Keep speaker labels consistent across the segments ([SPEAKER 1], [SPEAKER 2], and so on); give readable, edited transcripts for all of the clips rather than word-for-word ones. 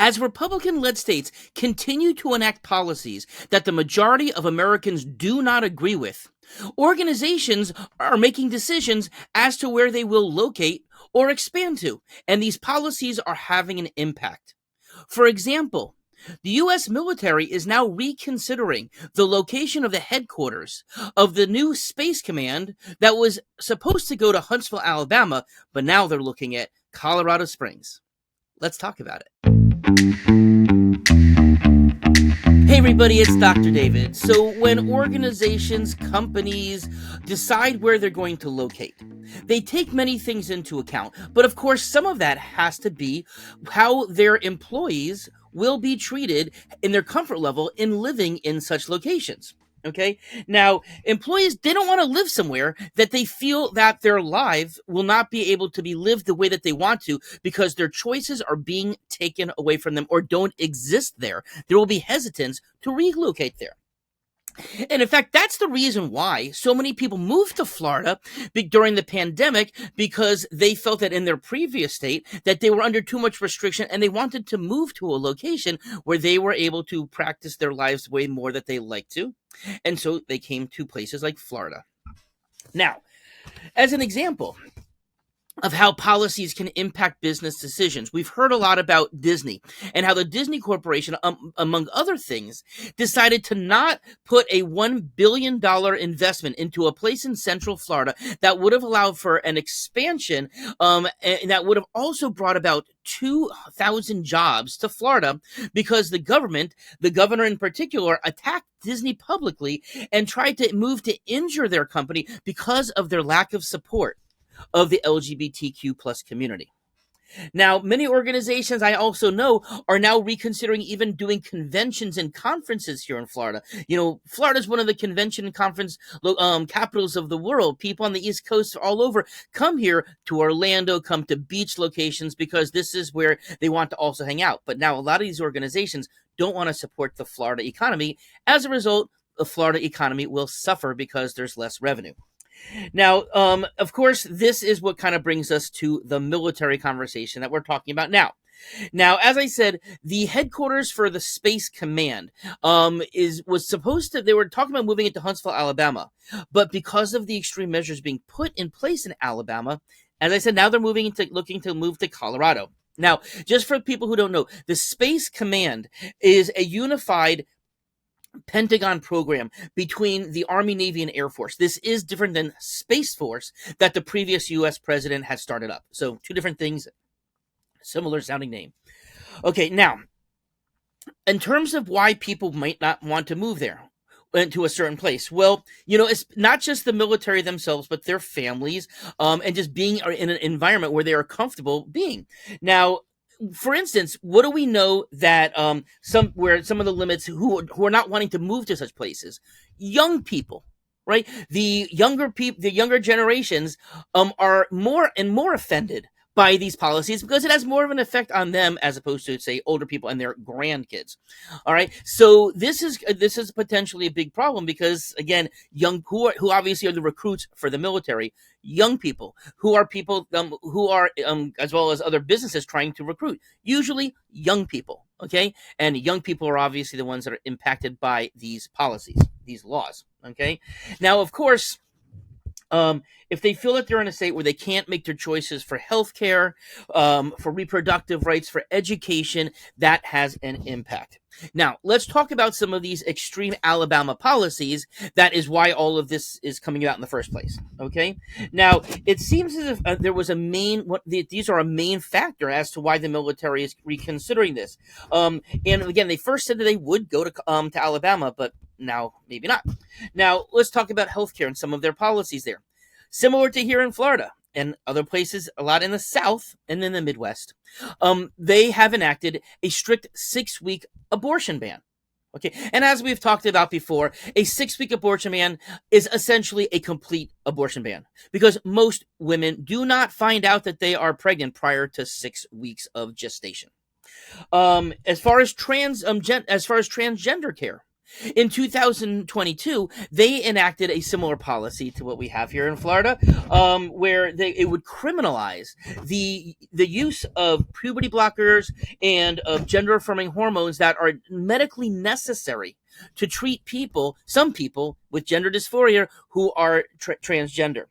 [SPEAKER 1] As Republican-led states continue to enact policies that the majority of Americans do not agree with, organizations are making decisions as to where they will locate or expand to, and these policies are having an impact. For example, the U.S. military is now reconsidering the location of the headquarters of the new Space Command that was supposed to go to Huntsville, Alabama, but now they're looking at Colorado Springs. Let's talk about it. Hey everybody, it's Dr. David. So when organizations, companies decide where they're going to locate, they take many things into account. But of course, some of that has to be how their employees will be treated in their comfort level in living in such locations. Okay. Now, employees, they don't want to live somewhere that they feel that their lives will not be able to be lived the way that they want to because their choices are being taken away from them or don't exist there. There will be hesitance to relocate there. And in fact, that's the reason why so many people moved to Florida during the pandemic, because they felt that in their previous state that they were under too much restriction and they wanted to move to a location where they were able to practice their lives way more that they like to. And so they came to places like Florida. Now, as an example of how policies can impact business decisions, we've heard a lot about Disney and how the Disney Corporation, among other things, decided to not put a $1 billion investment into a place in Central Florida that would have allowed for an expansion, and that would have also brought about 2,000 jobs to Florida, because the governor in particular, attacked Disney publicly and tried to move to injure their company because of their lack of support of the LGBTQ plus community. Now, many organizations I also know are now reconsidering even doing conventions and conferences here in Florida. You know, Florida is one of the convention and conference capitals of the world. People on the East Coast all over come here to Orlando, come to beach locations, because this is where they want to also hang out. But now a lot of these organizations don't want to support the Florida economy. As a result, the Florida economy will suffer because there's less revenue. Now, of course, this is what kind of brings us to the military conversation that we're talking about now. Now, as I said, the headquarters for the Space Command was supposed to, they were talking about moving it to Huntsville, Alabama, but because of the extreme measures being put in place in Alabama, as I said, now they're looking to move to Colorado. Now, just for people who don't know, the Space Command is a unified Pentagon program between the Army, Navy, and Air Force. This is different than Space Force that the previous U.S. president had started up. So two different things, similar sounding name. Okay, now, in terms of why people might not want to move there to a certain place, well, you know, it's not just the military themselves, but their families, and just being in an environment where they are comfortable being. Now, for instance, what do we know that some of the limits who are not wanting to move to such places? Young people, right? The younger generations are more and more offended by these policies because it has more of an effect on them as opposed to, say, older people and their grandkids. All right, so this is potentially a big problem because, again, who obviously are the recruits for the military, young people who are as well as other businesses trying to recruit, usually young people. Okay, and young people are obviously the ones that are impacted by these policies, these laws. Okay, now of course, if they feel that they're in a state where they can't make their choices for healthcare, for reproductive rights, for education, that has an impact. Now, let's talk about some of these extreme Alabama policies. That is why all of this is coming out in the first place. Okay. Now, it seems as if there was these are a main factor as to why the military is reconsidering this. And again, they first said that they would go to Alabama, but now maybe not. Now, let's talk about healthcare and some of their policies there. Similar to here in Florida and other places, a lot in the South and in the Midwest, they have enacted a strict 6-week abortion ban. Okay, and as we've talked about before, a 6-week abortion ban is essentially a complete abortion ban because most women do not find out that they are pregnant prior to 6 weeks of gestation. As far as transgender care, In 2022, they enacted a similar policy to what we have here in Florida, where it would criminalize the use of puberty blockers and of gender affirming hormones that are medically necessary to treat some people with gender dysphoria who are transgender.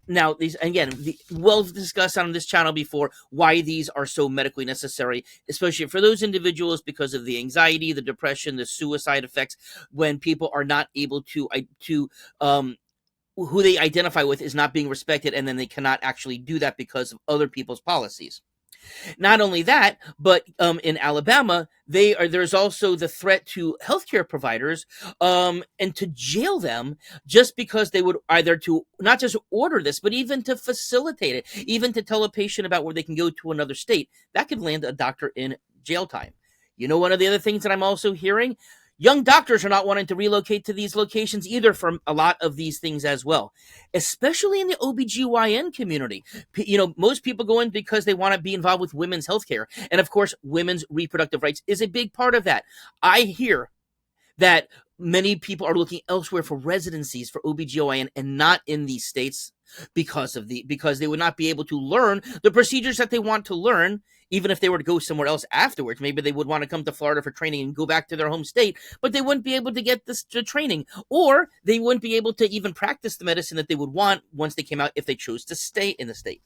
[SPEAKER 1] Now, these again, we'll discuss on this channel before why these are so medically necessary, especially for those individuals because of the anxiety, the depression, the suicide effects when people are not able to who they identify with is not being respected, and then they cannot actually do that because of other people's policies. Not only that, but in Alabama, there's also the threat to healthcare providers and to jail them just because they would either to not just order this, but even to facilitate it, even to tell a patient about where they can go to another state. That could land a doctor in jail time. You know, one of the other things that I'm also hearing, young doctors are not wanting to relocate to these locations either from a lot of these things as well, especially in the OBGYN community. You know, most people go in because they want to be involved with women's healthcare. And of course, women's reproductive rights is a big part of that. I hear that many people are looking elsewhere for residencies for OBGYN and not in these states because they would not be able to learn the procedures that they want to learn. Even if they were to go somewhere else afterwards, maybe they would want to come to Florida for training and go back to their home state, but they wouldn't be able to get the training, or they wouldn't be able to even practice the medicine that they would want once they came out if they chose to stay in the state.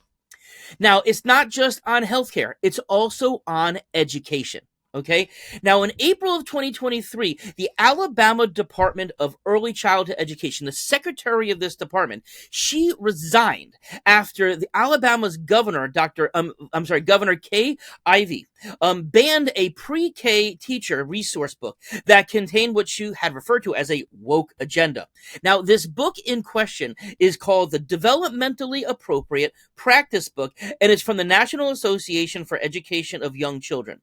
[SPEAKER 1] Now, it's not just on healthcare, it's also on education. Okay. Now, in April of 2023, the Alabama Department of Early Childhood Education, the secretary of this department, she resigned after the Alabama's governor, Governor Kay Ivey, banned a pre-K teacher resource book that contained what she had referred to as a woke agenda. Now, this book in question is called the Developmentally Appropriate Practice Book, and it's from the National Association for Education of Young Children.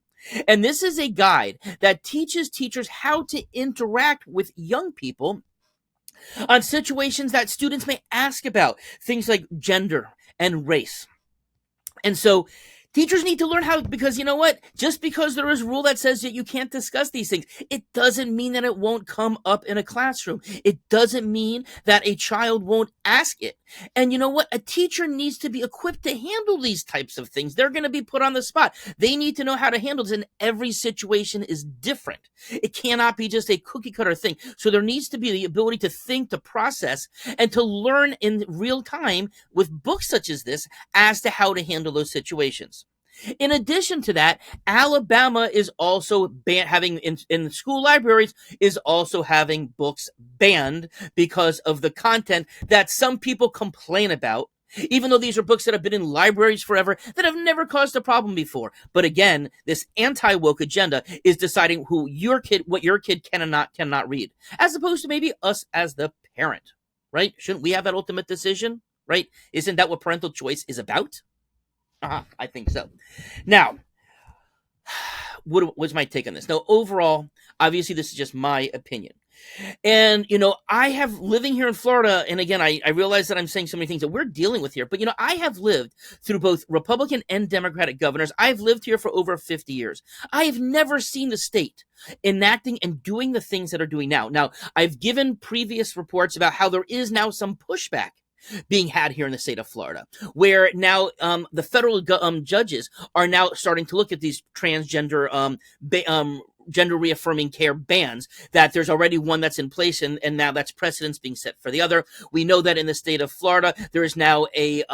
[SPEAKER 1] And this is a guide that teaches teachers how to interact with young people on situations that students may ask about, things like gender and race. And so teachers need to learn how, because you know what? Just because there is a rule that says that you can't discuss these things, it doesn't mean that it won't come up in a classroom. It doesn't mean that a child won't ask it. And you know what? A teacher needs to be equipped to handle these types of things. They're going to be put on the spot. They need to know how to handle this, and every situation is different. It cannot be just a cookie cutter thing. So there needs to be the ability to think, to process, and to learn in real time with books such as this as to how to handle those situations. In addition to that, Alabama is also having in school libraries is also having books banned because of the content that some people complain about, even though these are books that have been in libraries forever that have never caused a problem before. But again, this anti-woke agenda is deciding what your kid can and cannot read, as opposed to maybe us as the parent, right? Shouldn't we have that ultimate decision, right? Isn't that what parental choice is about? I think so. Now, what's my take on this? Now, overall, obviously, this is just my opinion. And, you know, I have living here in Florida, and again, I realize that I'm saying so many things that we're dealing with here, but, you know, I have lived through both Republican and Democratic governors. I've lived here for over 50 years. I have never seen the state enacting and doing the things that are doing now. Now, I've given previous reports about how there is now some pushback being had here in the state of Florida, where now the federal judges are now starting to look at these transgender gender reaffirming care bans, that there's already one that's in place, and now that's precedence being set for the other. We know that in the state of Florida, there is now a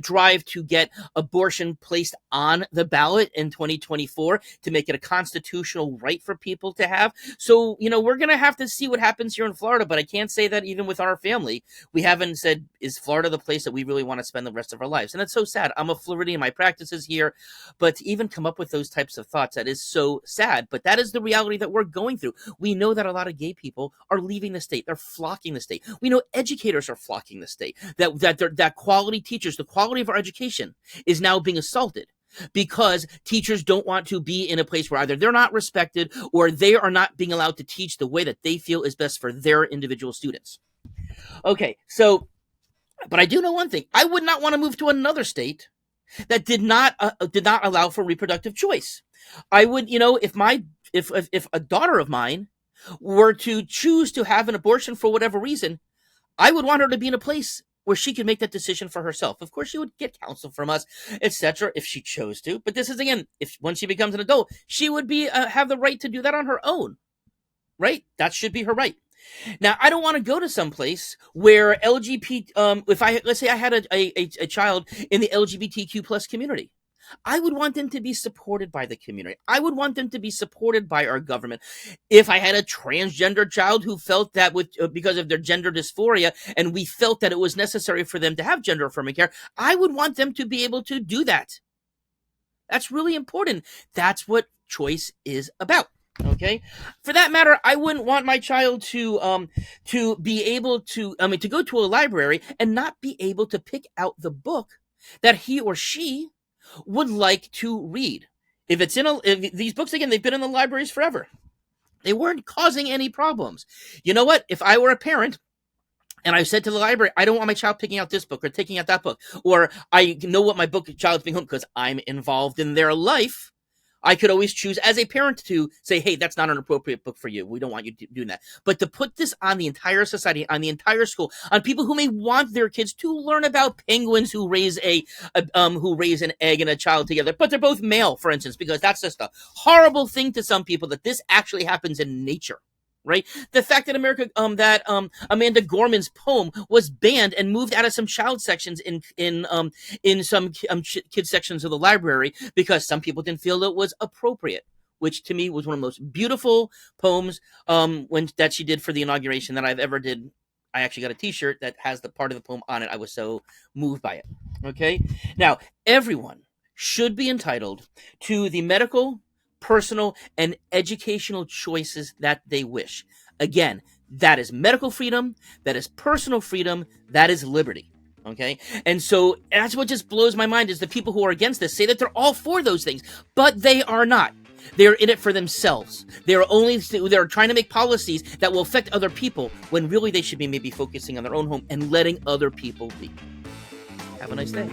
[SPEAKER 1] drive to get abortion placed on the ballot in 2024 to make it a constitutional right for people to have. So, you know, we're going to have to see what happens here in Florida, but I can't say that even with our family, we haven't said, is Florida the place that we really want to spend the rest of our lives? And it's so sad. I'm a Floridian, my practice is here, but to even come up with those types of thoughts, that is so sad. But that is the reality that we're going through. We know that a lot of gay people are leaving the state. They're flocking the state. We know educators are flocking the state. That quality teachers, the quality of our education is now being assaulted because teachers don't want to be in a place where either they're not respected or they are not being allowed to teach the way that they feel is best for their individual students. Okay, so, but I do know one thing. I would not want to move to another state that did not allow for reproductive choice. I would, you know, if a daughter of mine were to choose to have an abortion for whatever reason, I would want her to be in a place where she could make that decision for herself. Of course, she would get counsel from us, etc., if she chose to. But this is, again, if once she becomes an adult, she would be have the right to do that on her own, right? That should be her right. Now, I don't want to go to some place where LGBT. If let's say I had a child in the LGBTQ plus community, I would want them to be supported by the community. I would want them to be supported by our government. If I had a transgender child who felt that because of their gender dysphoria, and we felt that it was necessary for them to have gender affirming care, I would want them to be able to do that. That's really important. That's what choice is about. Okay. For that matter, I wouldn't want my child to be able to to go to a library and not be able to pick out the book that he or she would like to read. If these books, again, they've been in the libraries forever. They weren't causing any problems. You know what? If I were a parent and I said to the library, I don't want my child picking out this book or taking out that book, or I know what my child's being home because I'm involved in their life, I could always choose as a parent to say, hey, that's not an appropriate book for you. We don't want you doing that. But to put this on the entire society, on the entire school, on people who may want their kids to learn about penguins who raise who raise an egg and a child together, but they're both male, for instance, because that's just a horrible thing to some people that this actually happens in nature. Right? The fact that Amanda Gorman's poem was banned and moved out of some child sections in some kid sections of the library because some people didn't feel it was appropriate, which to me was one of the most beautiful poems that she did for the inauguration that I've ever did. I actually got a T-shirt that has the part of the poem on it. I was so moved by it. Okay, now everyone should be entitled to the medical, personal, and educational choices that they wish. Again, that is medical freedom, that is personal freedom, that is liberty. Okay? And so that's what just blows my mind is the people who are against this say that they're all for those things, but they are not. They're in it for themselves. They're trying to make policies that will affect other people when really they should be maybe focusing on their own home and letting other people be. Have a nice day.